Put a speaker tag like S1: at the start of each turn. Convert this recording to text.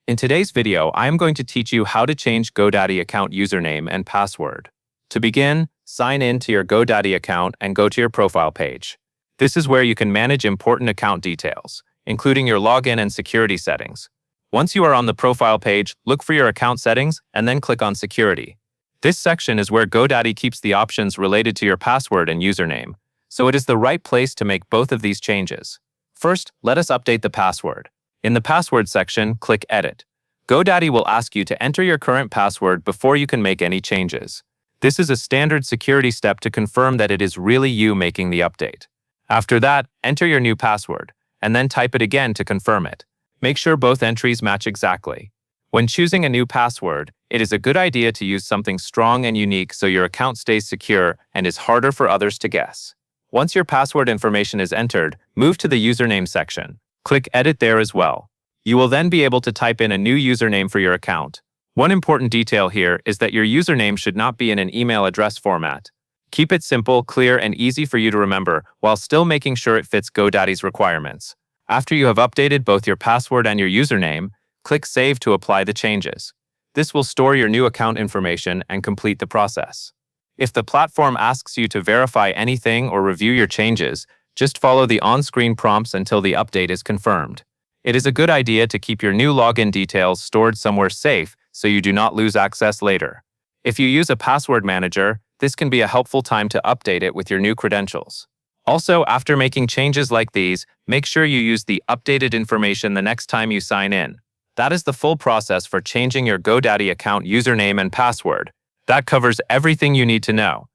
S1: In today's video, I am going to teach you how to change Godaddy account username and password. To begin, sign in to your Godaddy account and go to your profile page. This is where you can manage important account details, including your login and security settings. Once you are on the profile page, look for your account settings and then click on Security. This section is where Godaddy keeps the options related to your password and username, so it is the right place to make both of these changes. First, let us update the password. In the password section, click Edit. Godaddy will ask you to enter your current password before you can make any changes. This is a standard security step to confirm that it is really you making the update. After that, enter your new password, and then type it again to confirm it. Make sure both entries match exactly. When choosing a new password, it is a good idea to use something strong and unique so your account stays secure and is harder for others to guess. Once your password information is entered, move to the username section. Click Edit there as well. You will then be able to type in a new username for your account. One important detail here is that your username should not be in an email address format. Keep it simple, clear, and easy for you to remember while still making sure it fits Godaddy's requirements. After you have updated both your password and your username, click Save to apply the changes. This will store your new account information and complete the process. If the platform asks you to verify anything or review your changes, just follow the on-screen prompts until the update is confirmed. It is a good idea to keep your new login details stored somewhere safe so you do not lose access later. If you use a password manager, this can be a helpful time to update it with your new credentials. Also, after making changes like these, make sure you use the updated information the next time you sign in. That is the full process for changing your Godaddy account username and password. That covers everything you need to know.